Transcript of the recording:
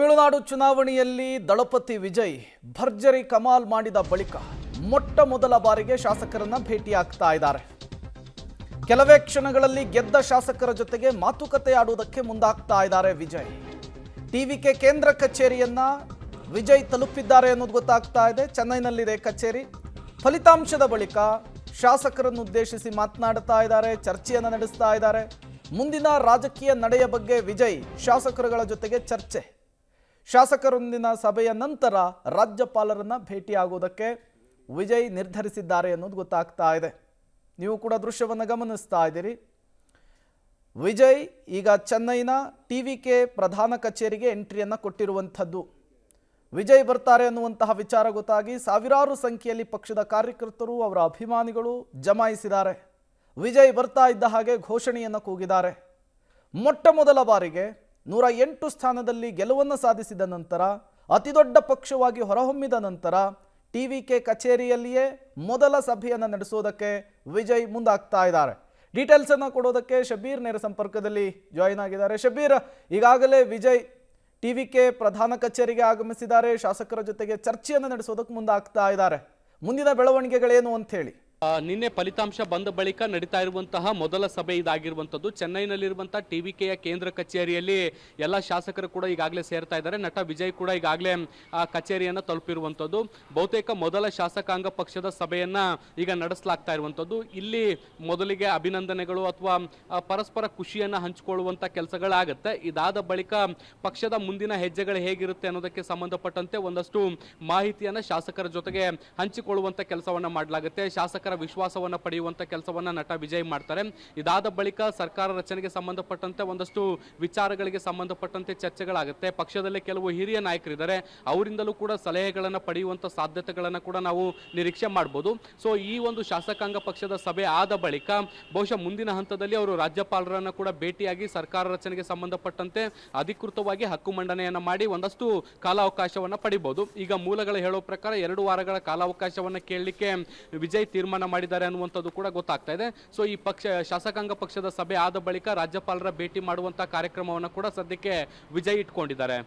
ತಮಿಳುನಾಡು ಚುನಾವಣೆಯಲ್ಲಿ ದಳಪತಿ ವಿಜಯ್ ಭರ್ಜರಿ ಕಮಾಲ್ ಮಾಡಿದ ಬಳಿಕ ಮೊಟ್ಟ ಮೊದಲ ಬಾರಿಗೆ ಶಾಸಕರನ್ನ ಭೇಟಿಯಾಗ್ತಾ ಇದ್ದಾರೆ. ಕೆಲವೇ ಕ್ಷಣಗಳಲ್ಲಿ ಗೆದ್ದ ಶಾಸಕರ ಜೊತೆಗೆ ಮಾತುಕತೆ ಆಡುವುದಕ್ಕೆ ಮುಂದಾಗ್ತಾ ಇದ್ದಾರೆ ವಿಜಯ್. ಟಿವಿಕೆ ಕೇಂದ್ರ ಕಚೇರಿಯನ್ನ ವಿಜಯ್ ತಲುಪಿದ್ದಾರೆ ಅನ್ನೋದು ಗೊತ್ತಾಗ್ತಾ ಇದೆ. ಚೆನ್ನೈನಲ್ಲಿದೆ ಕಚೇರಿ. ಫಲಿತಾಂಶದ ಬಳಿಕ ಶಾಸಕರನ್ನು ಉದ್ದೇಶಿಸಿ ಮಾತನಾಡ್ತಾ ಇದ್ದಾರೆ, ಚರ್ಚೆಯನ್ನು ನಡೆಸ್ತಾ ಇದ್ದಾರೆ. ಮುಂದಿನ ರಾಜಕೀಯ ನಡೆಯ ಬಗ್ಗೆ ವಿಜಯ್ ಶಾಸಕರುಗಳ ಜೊತೆಗೆ ಚರ್ಚೆ. ಶಾಸಕರೊಂದಿನ ಸಭೆಯ ನಂತರ ರಾಜ್ಯಪಾಲರನ್ನ ಭೇಟಿಯಾಗುವುದಕ್ಕೆ ವಿಜಯ್ ನಿರ್ಧರಿಸಿದ್ದಾರೆ ಅನ್ನೋದು ಗೊತ್ತಾಗ್ತಾ ಇದೆ. ನೀವು ಕೂಡ ದೃಶ್ಯವನ್ನು ಗಮನಿಸ್ತಾ ಇದ್ದೀರಿ. ವಿಜಯ್ ಈಗ ಚೆನ್ನೈನ ಟಿವಿಕೆ ಪ್ರಧಾನ ಕಚೇರಿಗೆ ಎಂಟ್ರಿಯನ್ನು ಕೊಟ್ಟಿರುವಂಥದ್ದು. ವಿಜಯ್ ಬರ್ತಾರೆ ಅನ್ನುವಂತಹ ವಿಚಾರ ಗೊತ್ತಾಗಿ ಸಾವಿರಾರು ಸಂಖ್ಯೆಯಲ್ಲಿ ಪಕ್ಷದ ಕಾರ್ಯಕರ್ತರು, ಅವರ ಅಭಿಮಾನಿಗಳು ಜಮಾಯಿಸಿದ್ದಾರೆ. ವಿಜಯ್ ಬರ್ತಾ ಇದ್ದ ಹಾಗೆ ಘೋಷಣೆಯನ್ನು ಕೂಗಿದ್ದಾರೆ. ಮೊಟ್ಟ ಮೊದಲ ಬಾರಿಗೆ 108 ಸ್ಥಾನದಲ್ಲಿ ಗೆಲುವನ್ನು ಸಾಧಿಸಿದ ನಂತರ, ಅತಿದೊಡ್ಡ ಪಕ್ಷವಾಗಿ ಹೊರಹೊಮ್ಮಿದ ನಂತರ ಟಿವಿಕೆ ಕಚೇರಿಯಲ್ಲಿಯೇ ಮೊದಲ ಸಭೆಯನ್ನು ನಡೆಸೋದಕ್ಕೆ ವಿಜಯ್ ಮುಂದಾಗ್ತಾ ಇದ್ದಾರೆ. ಡೀಟೇಲ್ಸ್ ಅನ್ನು ಕೊಡೋದಕ್ಕೆ ಶಬೀರ್ ನೇರ ಸಂಪರ್ಕದಲ್ಲಿ ಜಾಯಿನ್ ಆಗಿದ್ದಾರೆ. ಶಬೀರ್, ಈಗಾಗಲೇ ವಿಜಯ್ ಟಿವಿಕೆ ಪ್ರಧಾನ ಕಚೇರಿಗೆ ಆಗಮಿಸಿದ್ದಾರೆ. ಶಾಸಕರ ಜೊತೆಗೆ ಚರ್ಚೆಯನ್ನು ನಡೆಸೋದಕ್ಕೆ ಮುಂದಾಗ್ತಾ ಇದ್ದಾರೆ. ಮುಂದಿನ ಬೆಳವಣಿಗೆಗಳೇನು ಅಂತ ಹೇಳಿ. ನಿನ್ನೆ ಫಲಿತಾಂಶ ಬಂದ ಬಳಿಕ ನಡೀತಾ ಇರುವಂತಹ ಮೊದಲ ಸಭೆ ಇದಾಗಿರುವಂಥದ್ದು. ಚೆನ್ನೈನಲ್ಲಿರುವಂತಹ ಟಿವಿಕೆಯ ಕೇಂದ್ರ ಕಚೇರಿಯಲ್ಲಿ ಎಲ್ಲ ಶಾಸಕರು ಕೂಡ ಈಗಾಗಲೇ ಸೇರ್ತಾ ಇದ್ದಾರೆ. ನಟ ವಿಜಯ್ ಕೂಡ ಈಗಾಗಲೇ ಕಚೇರಿಯನ್ನು ತಲುಪಿರುವಂಥದ್ದು. ಬಹುತೇಕ ಮೊದಲ ಶಾಸಕಾಂಗ ಪಕ್ಷದ ಸಭೆಯನ್ನ ಈಗ ನಡೆಸಲಾಗ್ತಾ ಇರುವಂಥದ್ದು. ಇಲ್ಲಿ ಮೊದಲಿಗೆ ಅಭಿನಂದನೆಗಳು ಅಥವಾ ಪರಸ್ಪರ ಖುಷಿಯನ್ನ ಹಂಚಿಕೊಳ್ಳುವಂತ ಕೆಲಸಗಳಾಗುತ್ತೆ. ಇದಾದ ಬಳಿಕ ಪಕ್ಷದ ಮುಂದಿನ ಹೆಜ್ಜೆಗಳು ಹೇಗಿರುತ್ತೆ ಅನ್ನೋದಕ್ಕೆ ಸಂಬಂಧಪಟ್ಟಂತೆ ಒಂದಷ್ಟು ಮಾಹಿತಿಯನ್ನ ಶಾಸಕರ ಜೊತೆಗೆ ಹಂಚಿಕೊಳ್ಳುವಂತ ಕೆಲಸವನ್ನ ಮಾಡಲಾಗುತ್ತೆ. ಶಾಸಕರ ವಿಶ್ವಾಸವನ್ನ ಪಡೆಯುವಂತ ಕೆಲಸವನ್ನ ನಟ ವಿಜಯ್ ಮಾಡ್ತಾರೆ. ಇದಾದ ಬಳಿಕ ಸರ್ಕಾರ ರಚನೆಗೆ ಸಂಬಂಧಪಟ್ಟಂತೆ ಒಂದಷ್ಟು ವಿಚಾರಗಳಿಗೆ ಸಂಬಂಧಪಟ್ಟಂತೆ ಚರ್ಚೆಗಳಾಗುತ್ತೆ. ಪಕ್ಷದಲ್ಲಿ ಕೆಲವು ಹಿರಿಯ ನಾಯಕರಿದ್ದಾರೆ, ಅವರಿಂದಲೂ ಕೂಡ ಸಲಹೆಗಳನ್ನ ಪಡೆಯುವಂತ ಸಾಧ್ಯತೆಗಳನ್ನ ಕೂಡ ನಾವು ನಿರೀಕ್ಷೆ ಮಾಡಬಹುದು. ಸೊ ಈ ಒಂದು ಶಾಸಕಾಂಗ ಪಕ್ಷದ ಸಭೆ ಆದ ಬಳಿಕ ಬಹುಶಃ ಮುಂದಿನ ಹಂತದಲ್ಲಿ ಅವರು ರಾಜ್ಯಪಾಲರನ್ನ ಕೂಡ ಭೇಟಿಯಾಗಿ ಸರ್ಕಾರ ರಚನೆಗೆ ಸಂಬಂಧಪಟ್ಟಂತೆ ಅಧಿಕೃತವಾಗಿ ಹಕ್ಕು ಮಂಡನೆಯನ್ನ ಮಾಡಿ ಒಂದಷ್ಟು ಕಾಲಾವಕಾಶವನ್ನ ಪಡಿಬಹುದು. ಈಗ ಮೂಲಗಳು ಹೇಳೋ ಪ್ರಕಾರ 2 ವಾರಗಳ ಕಾಲಾವಕಾಶವನ್ನ ಕೇಳಲಿಕ್ಕೆ ವಿಜಯ್ ತೀರ್ಮಾನ ಮಾಡಿದ್ದಾರೆ ಅನ್ನುವಂಥದ್ದು ಕೂಡ ಗೊತ್ತಾಗ್ತಾ ಇದೆ. ಸೊ ಈ ಶಾಸಕಾಂಗ ಪಕ್ಷದ ಸಭೆ ಆದ ಬಳಿಕ ರಾಜ್ಯಪಾಲರ ಭೇಟಿ ಮಾಡುವಂತಹ ಕಾರ್ಯಕ್ರಮವನ್ನು ಕೂಡ ಸದ್ಯಕ್ಕೆ ವಿಜಯ್ ಇಟ್ಕೊಂಡಿದ್ದಾರೆ.